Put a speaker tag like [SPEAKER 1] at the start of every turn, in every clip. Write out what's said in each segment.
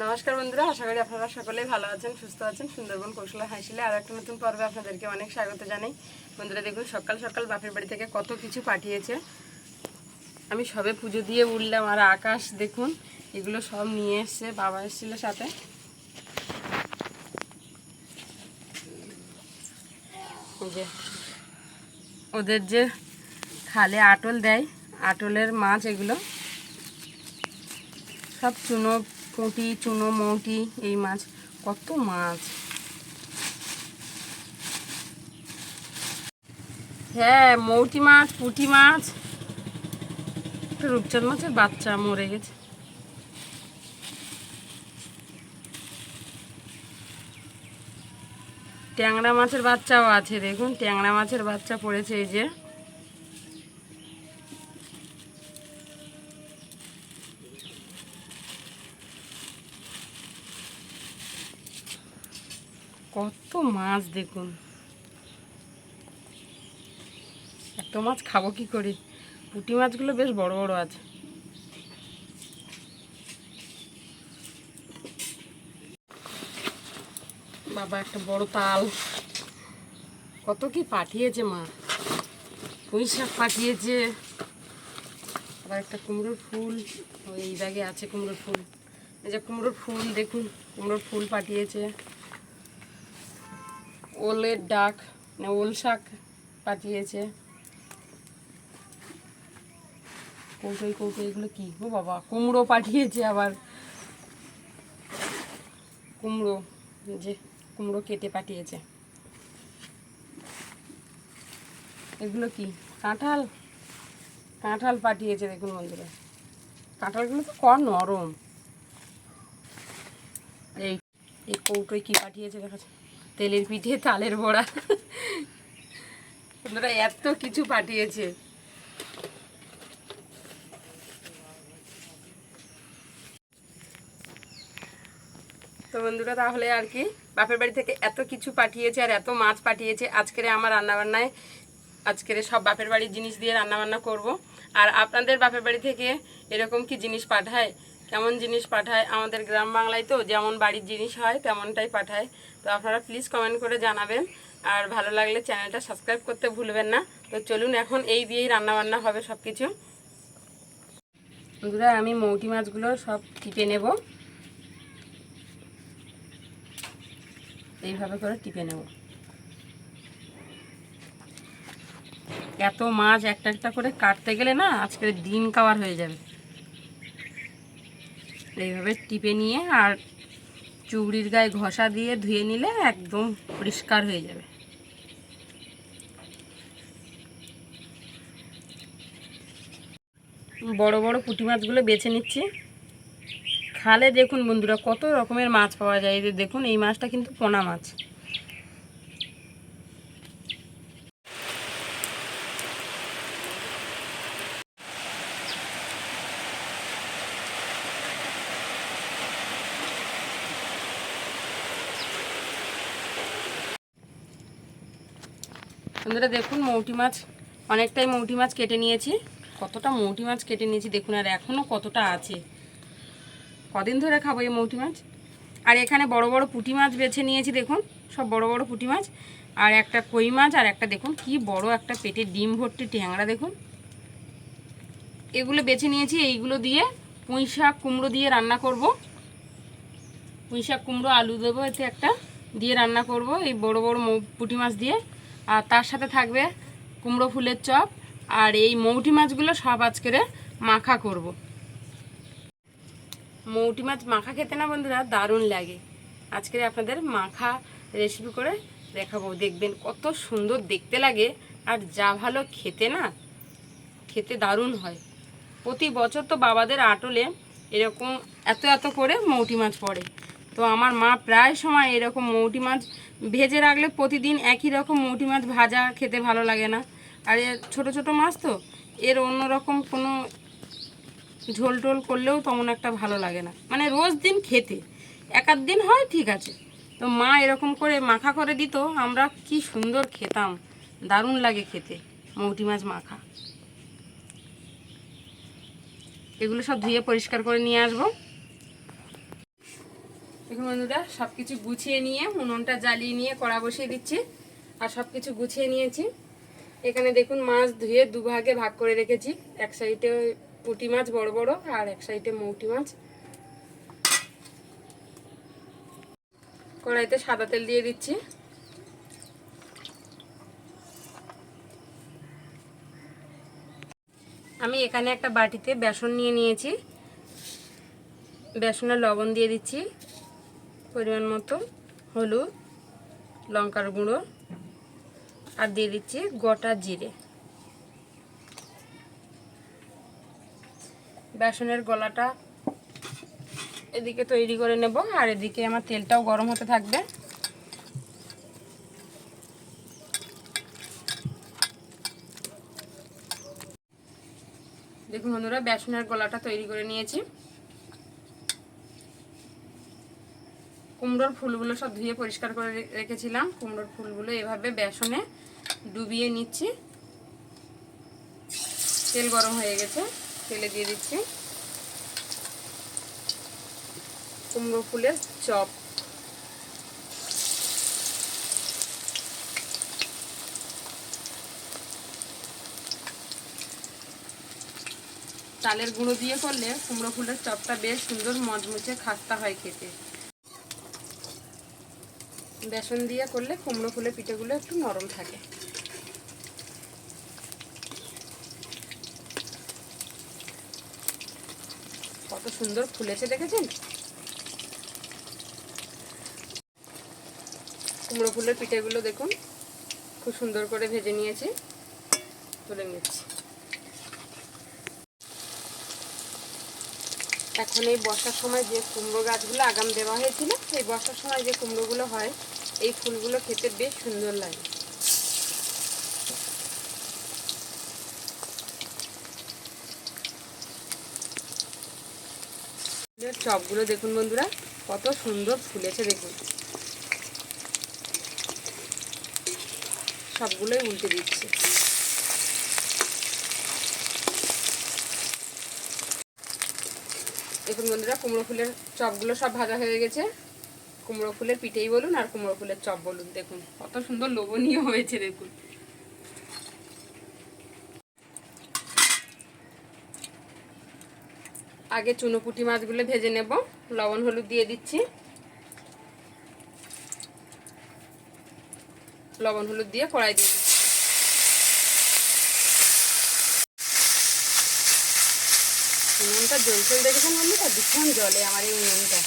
[SPEAKER 1] নমস্কার বন্ধুরা, আশা করি আপনারা সকলেই ভালো আছেন, সুস্থ আছেন। সুন্দরবন কৌশলা হাসিলে আর একটা নতুন পর্বে আপনাদেরকে অনেক স্বাগত জানাই। বন্ধুরা দেখুন, সকাল সকাল বাপের বাড়ি থেকে কত কিছু পাঠিয়েছে। আমি সবে পুজো দিয়ে উঠলাম, আর আকাশ দেখুন, এগুলো সব নিয়ে এসছে, বাবা এসেছিল সাথে। যে ওদের যে খালে আটল দেয়, আটলের মাছ এগুলো সব, চুনো পুঁটি, চুনো মৌটি, এই মাছ, কত মাছ। হ্যাঁ, মৌটি মাছ, পুঁটি মাছ, একটা রূপচাঁদ মাছের বাচ্চা মরে গেছে। ট্যাংরা মাছের বাচ্চাও আছে, দেখুন ট্যাংরা মাছের বাচ্চা পড়েছে। এই যে কত মাছ দেখুন, এত মাছ খাবো কি করে। পুঁটি মাছগুলো বেশ বড় বড় আছে। বাবা একটা বড় তাল, কত কি পাঠিয়েছে মা। পুঁই শাক পাঠিয়েছে, আবার একটা কুমড়োর ফুল, ওই এই ব্যাগে আছে কুমড়োর ফুল। এই যে কুমড়োর ফুল দেখুন, কুমড়োর ফুল পাঠিয়েছে। ওলের ডাক, না ওল শাক পাঠিয়েছে। কৌটোই কৌটোই, এগুলো কি? ও বাবা, কুমড়ো পাঠিয়েছে আবার। কুমড়ো, যে কুমড়ো কেটে পাঠিয়েছে। এগুলো কি? কাঁঠাল, কাঁঠাল পাঠিয়েছে দেখুন বন্ধুরা। কাঁঠালগুলো তো কম নরম। এই এই কৌটোয় কি পাঠিয়েছে দেখাচ্ছে, তেলের পিঠে, তালের বড়া। বন্ধুরা এত কিছু পাঠিয়েছে। তো বন্ধুরা তাহলে আর কি, বাপের বাড়ি থেকে এত কিছু পাঠিয়েছে আর এত মাছ পাঠিয়েছে। আজকের আমার রান্নাবান্নায়, আজকের সব বাপের বাড়ির জিনিস দিয়ে রান্নাবান্না করব। আর আপনাদের বাপের বাড়ি থেকে এরকম কি জিনিস পাঠায়, কেমন জিনিস পাঠায়? আমাদের গ্রাম বাংলায় তো যেমন বাড়ির জিনিস হয় তেমনটাই পাঠায়। তো আপনারা প্লিজ কমেন্ট করে জানাবেন, আর ভালো লাগলে চ্যানেলটা সাবস্ক্রাইব করতে ভুলবেন না। তো চলুন, এখন এই দিয়েই রান্নাবান্না হবে সব কিছু। বন্ধুরা আমি মৌটি মাছগুলো সব টিপে নেব, এইভাবে করে টিপে নেব। এত মাছ একটা একটা করে কাটতে গেলে না আজকের দিন কাবার হয়ে যাবে। এইভাবে টিপে নিয়ে আর চুড়ির গায়ে ঘষা দিয়ে ধুয়ে নিলে একদম পরিষ্কার হয়ে যাবে। বড় বড় পুঁটি মাছগুলো বেছে নিচ্ছি। খালে দেখুন বন্ধুরা কত রকমের মাছ পাওয়া যায়। এই যে দেখুন, এই মাছটা কিন্তু পোনা মাছ। বন্ধুরা দেখুন, মৌটি মাছ অনেকটাই মৌটি মাছ কেটে নিয়েছি। কতটা মৌটি মাছ কেটে নিয়েছি দেখুন, আর এখনও কতটা আছে। কদিন ধরে খাবো এই মৌটি মাছ। আর এখানে বড় বড় পুঁটি মাছ বেছে নিয়েছি দেখুন, সব বড় বড় পুঁটি মাছ। আর একটা কই মাছ, আর একটা দেখুন কি বড় একটা পেটে ডিম ভর্তি ট্যাংরা দেখুন। এগুলো বেছে নিয়েছি, এইগুলো দিয়ে পুঁই শাক কুমড়ো দিয়ে রান্না করব। পুঁই শাক কুমড়ো আলু দেবো এতে একটা, দিয়ে রান্না করব এই বড় বড় পুঁটি মাছ দিয়ে। আর তার সাথে থাকবে কুমড়ো ফুলের চপ। আর এই মৌটি মাছগুলো সব আজকের মাখা করব। মৌটি মাছ মাখা খেতে না বন্ধুরা দারুণ লাগে। আজকে আপনাদের মাখা রেসিপি করে দেখাবো, দেখবেন কত সুন্দর দেখতে লাগে, আর যা ভালো খেতে না, খেতে দারুণ হয়। প্রতি বছর তো বাবাদের আটলে এরকম এত এত করে মৌটি মাছ পড়ে। তো আমার মা প্রায় সময় এরকম মৌটি মাছ ভেজে রাখলে, প্রতিদিন একই রকম মৌটি মাছ ভাজা খেতে ভালো লাগে না। আর এর ছোটো ছোটো মাছ তো, এর অন্যরকম কোনো ঝোল টোল করলেও তেমন একটা ভালো লাগে না। মানে রোজ দিন খেতে এক আধ দিন হয় ঠিক আছে। তো মা এরকম করে মাখা করে দিত, আমরা কি সুন্দর খেতাম, দারুণ লাগে খেতে মৌটি মাছ মাখা। এগুলো সব ধুয়ে পরিষ্কার করে নিয়ে আসবো। দেখুন বন্ধুরা, সব কিছু গুছিয়ে নিয়ে উনুনটা জ্বালিয়ে নিয়ে কড়া বসিয়ে দিচ্ছি। আর সব কিছু গুছিয়ে নিয়েছি। এখানে দেখুন মাছ ধুয়ে দুভাগে ভাগ করে রেখেছি। এক সাইডে পুঁটি মাছ বড় বড়, আর এক সাইডে মৌটি মাছ। কড়াইতে সাদা তেল দিয়ে দিচ্ছি। আমি এখানে একটা বাটিতে বেসন নিয়ে নিয়েছি। বেসনে লবণ দিয়ে দিচ্ছি পরিমাণ মতো, হলুদ, লঙ্কার গুঁড়ো, আর দিয়ে দিচ্ছি গোটা জিরে। বেসনের গলাটা এদিকে তৈরি করে নেব, আর এদিকে আমার তেলটাও গরম হতে থাকবে। দেখুন বন্ধুরা, বেসনের গলাটা তৈরি করে নিয়েছি। কুমড়োর ফুলগুলো সব ধুয়ে পরিষ্কার করে রেখেছিলাম। কুমড়োর ফুলগুলো এভাবে বেসনে ডুবিয়ে নিচ্ছি। তেল গরম হয়ে গেছে, তেলে দিয়ে দিচ্ছি কুমড়ো ফুলের চপ। চালের গুঁড়ো দিয়ে করলে কুমড়ো ফুলের চপটা বেশ সুন্দর মচমচে খাস্তা হয় খেতে। বেসন দিয়ে করলে কুমড়ো ফুলের পিঠেগুলো একটু নরম থাকে। কত সুন্দর ফুলেছে দেখেছেন? কুমড়ো ফুলের পিঠেগুলো দেখুন খুব সুন্দর করে ভেজে নিয়েছি, তুলে নিচ্ছি। এখন এই বর্ষার সময় যে কুমড়ো গাছগুলো আগাম দেওয়া হয়েছিল, এই বর্ষার সময় যে কুমড়োগুলো হয়, এই ফুলগুলো খেতে বেশ সুন্দর লাগে। চপগুলো দেখুন বন্ধুরা কত সুন্দর ফুলেছে দেখুন। সবগুলোই উল্টে দিচ্ছি। দেখুন বন্ধুরা, কুমড়ো ফুলের চপগুলো সব ভাজা হয়ে গেছে। কুমড়ো ফুলের পিঠেই বলুন আর কুমড়ো ফুলের চপ বলুন, দেখুন কত সুন্দর লোভনীয় হয়েছে দেখুন। আগে চুনোপুঁটি মাছগুলো ভেজে নেব। লবণ হলুদ দিয়ে দিচ্ছি। লবণ হলুদ দিয়ে কড়াই দিয়ে দিচ্ছি। উনুনটা জ্বলছে দেখেছেন বন্ধুরা, ভীষণ জলে আমার এই উনুনটা।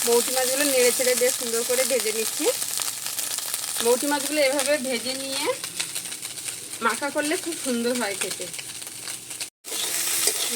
[SPEAKER 1] মৌটি মাছগুলো নেড়ে ছেড়ে বেশ সুন্দর করে ভেজে নিচ্ছি। মৌটি মাছগুলো এভাবে ভেজে নিয়ে মাখা করলে খুব সুন্দর হয় খেতে।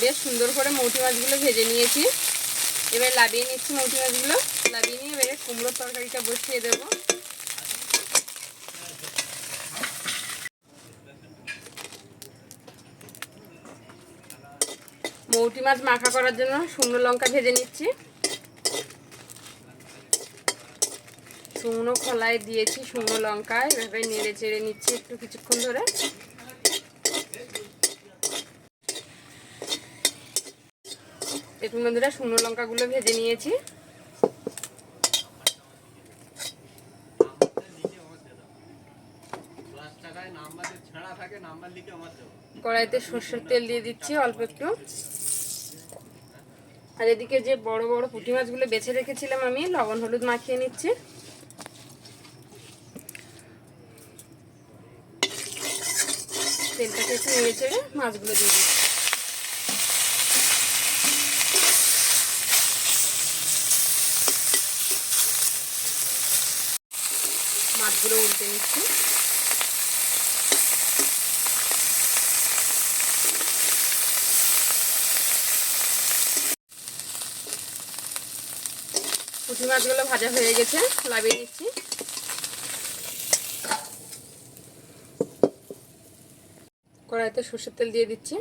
[SPEAKER 1] বেশ সুন্দর করে মৌটি মাছগুলো ভেজে নিয়েছি। এবার লাবিয়ে নিচ্ছি মৌটি মাছগুলো। লাবিয়ে নিয়ে এবারে কুমড়োর তরকারিটা বসিয়ে দেব। মৌটি মাছ মাখা করার জন্য শুকনো লঙ্কা ভেজে নিচ্ছি। শুকনো খোলায় দিয়েছি শুকনো লঙ্কা, এভাবে নেড়ে চেড়ে নিচ্ছি একটু কিছুক্ষণ ধরে। দেখুন বন্ধুরা, শুকনো লঙ্কাগুলো ভেজে নিয়েছি। কড়াইতে সরষের তেল দিয়ে দিচ্ছি অল্প একটু। আর এদিকে যে বড় বড় পুঁটি মাছগুলো বেছে রেখেছিলাম আমি, লবণ হলুদ মাখিয়ে নিচ্ছি। তেলটাকে একটু নেড়ে চেড়ে মাছগুলো দিয়ে দিচ্ছি। মাছগুলো উল্টে নিচ্ছি। পুঁটি মাছগুলো ভাজা হয়ে গেছে, লাভিয়ে নিচ্ছি। কড়াইতে সরষের তেল দিয়ে দিচ্ছি।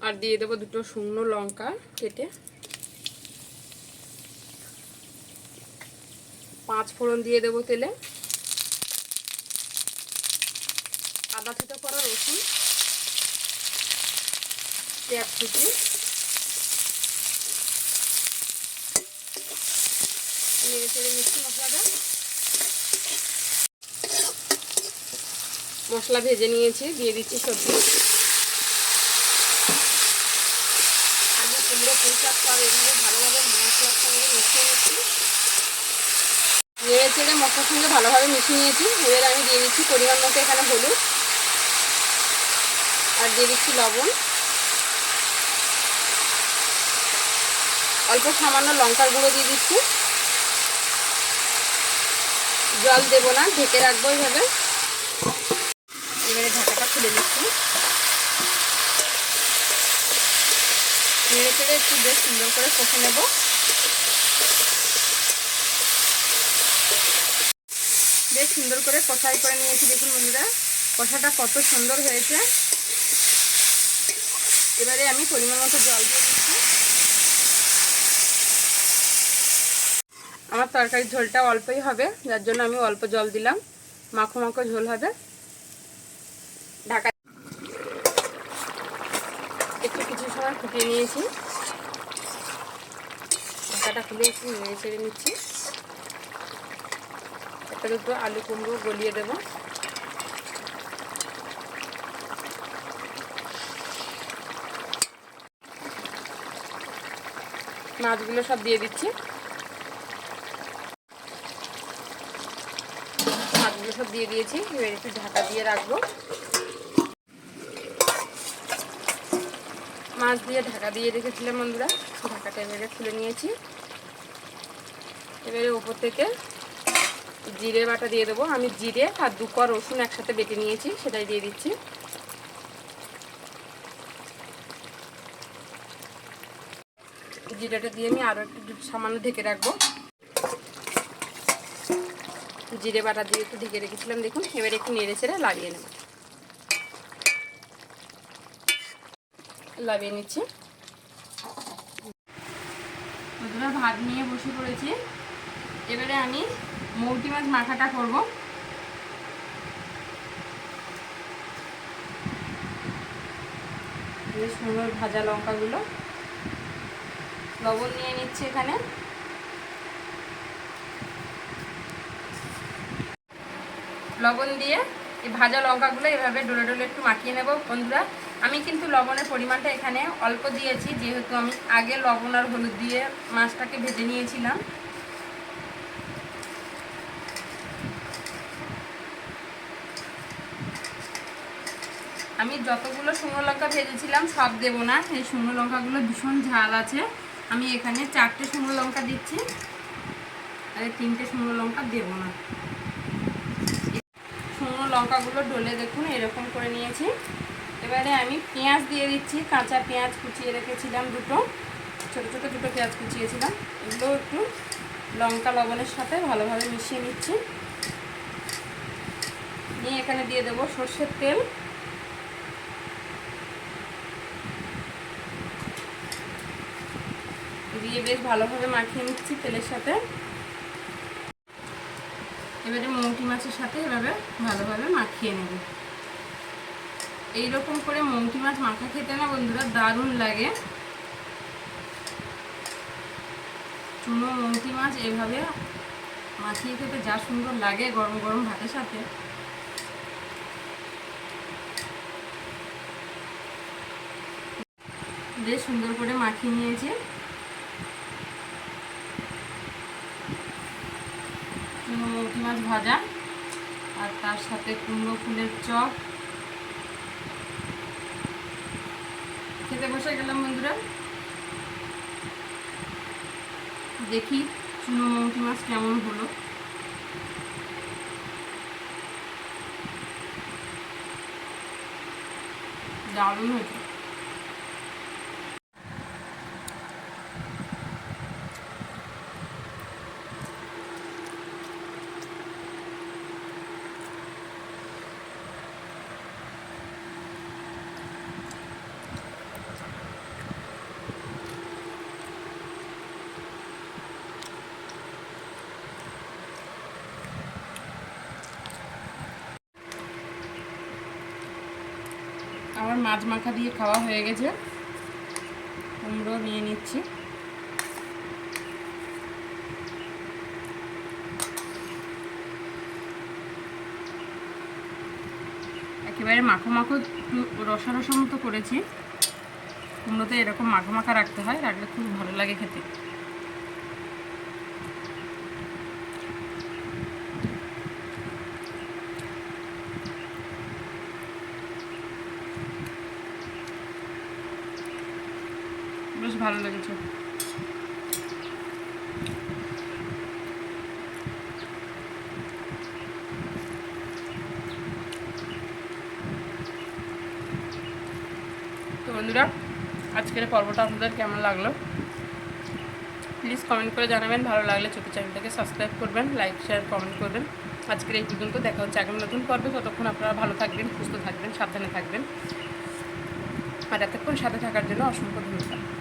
[SPEAKER 1] আর দিয়ে দেবো দুটো শুকনো লঙ্কা কেটে। 5 ফোড়ন দিয়ে দেবো তেলে। আদা থেতো করা রসুন, পেঁয়াজ কুচি, নেড়ে চেড়ে মিষ্টি মশলা ভেজে নিয়েছি, দিয়ে দিচ্ছি সবজি। আগে কুমড়ো পুঁই শাক সব এভাবে ভালোভাবে মশলার সঙ্গে মিশিয়ে নিচ্ছি, নেড়ে চেড়ে মশলার সঙ্গে ভালোভাবে মিশিয়ে নিয়েছি। এবার আমি দিয়ে দিচ্ছি পরিমাণ মতো এখানে হলুদ, আর দিয়ে দিচ্ছি লবণ, অল্প সামান্য লঙ্কার গুঁড়ো দিয়ে দিচ্ছি। জল দেবো না, ঢেকে রাখবো এইভাবে। এবারে ঢাকাটা খুলে দিচ্ছি, নেড়ে চেড়ে একটু বেশ সুন্দর করে কষে নেব। বেশ সুন্দর করে কষাই করে নিয়েছি, দেখুন বন্ধুরা কষাটা কত সুন্দর হয়েছে। এবারে আমি পরিমাণ মতো জল দিয়ে দিচ্ছি। আমার তরকারির ঝোলটা অল্পই হবে, যার জন্য আমি অল্প জল দিলাম, মাখো মাখো ঝোল হবে। ঢাকা একটু কিছু সময় ফুটিয়ে নিয়েছি, ঢাকাটা খুলে একটু নেড়ে চেড়ে নিচ্ছি। একটা দুটো আলু কুমড়ো গলিয়ে দেব। মাছগুলো সব দিয়ে দিচ্ছি, মাছগুলো সব দিয়ে দিয়েছি। এবার একটু ঢাকা দিয়ে রাখবো। মাছ দিয়ে ঢাকা দিয়ে রেখেছিলাম বন্ধুরা, ঢাকাটা এবারে খুলে নিয়েছি। এবারে ওপর থেকে জিরে বাটা দিয়ে দেবো। আমি জিরে আর 2 কোয়া রসুন একসাথে বেটে নিয়েছি, সেটাই দিয়ে দিচ্ছি। জিরেটা দিয়ে আমি আরও একটু সামান্য ঢেকে রাখবো। জিরে বাটা দিয়ে একটু ঢেকে রেখেছিলাম, দেখুন। এবারে একটু নেড়ে চেড়ে লাগিয়ে নেব, লাগিয়ে নিচ্ছি। বন্ধুরা ভাত নিয়ে বসে পড়েছি। এবারে আমি মৌটি মাছ মাখাটা করব। বেশ সুন্দর ভাজা লঙ্কাগুলো, লবণ নিয়ে নিচ্ছি এখানে। লবণ দিয়ে এই ভাজা লঙ্কাগুলো এভাবে ডলে ডলে একটু মাখিয়ে নেব বন্ধুরা। আমি কিন্তু লবণের পরিমাণটা এখানে অল্প দিয়েছি, যেহেতু আমি আগে লবণ আর হলুদ দিয়ে মাছটাকে ভেজে নিয়েছিলাম। আমি যতগুলো শুকনো লঙ্কা ভেজেছিলাম সব দেবো না, এই শুকনো লঙ্কাগুলো ভীষণ ঝাল আছে। আমি এখানে 4টে শুকনো লঙ্কা দিচ্ছি, আর 3টে শুকনো লঙ্কা দেবো না। শুকনো লঙ্কাগুলো ডলে দেখুন এরকম করে নিয়েছি। এবারে আমি পেঁয়াজ দিয়ে দিচ্ছি, কাঁচা পেঁয়াজ কুচিয়ে রেখেছিলাম, দুটো ছোটো ছোটো দুটো পেঁয়াজ কুচিয়েছিলাম। এগুলো একটু লঙ্কা লবণের সাথে ভালোভাবে মিশিয়ে নিচ্ছি। নিয়ে এখানে দিয়ে দেবো সর্ষের তেল, দিয়ে বেশ ভালোভাবে মাখিয়ে নিচ্ছি তেলের সাথে। এবারে মৌটি মাছের সাথে এভাবে ভালোভাবে মাখিয়ে নেব। এইরকম করে মৌটি মাছ মাখা খেতে না বন্ধুরা দারুণ লাগে। চুনো মৌটি মাছ এভাবে মাখিয়ে খেতে যা সুন্দর লাগে গরম গরম ভাতের সাথে। বেশ সুন্দর করে মাখিয়ে নিয়েছি। চুনো মৌটি মাছ ভাজা আর তার সাথে কুমড়ো ফুলের চপ, খেতে বসে গেলাম বন্ধুরা। দেখি চুনো মৌটি মাছ কেমন হলো। দারুণ হয়েছে। আমার মাছ মাখা দিয়ে খাওয়া হয়ে গেছে, কুমড়ো নিয়ে নিচ্ছি। একেবারে মাখো মাখো একটু রসা রসা মতো করেছি। কুমড়োতে এরকম মাখা মাখা রাখতে হয়, রাখলে খুব ভালো লাগে খেতে। বেশ ভালো লেগেছে। তো বন্ধুরা, আজকের পর্বটা আপনাদের কেমন লাগলো প্লিজ কমেন্ট করে জানাবেন। ভালো লাগলে ছোটো চ্যানেলটাকে সাবস্ক্রাইব করবেন, লাইক শেয়ার কমেন্ট করবেন। আজকের এই পর্যন্ত, দেখা হচ্ছে আগামী নতুন পর্বে। ততক্ষণ আপনারা ভালো থাকবেন, সুস্থ থাকবেন, সাবধানে থাকবেন। আর এতক্ষণ সাথে থাকার জন্য অসংখ্য ধন্যবাদ।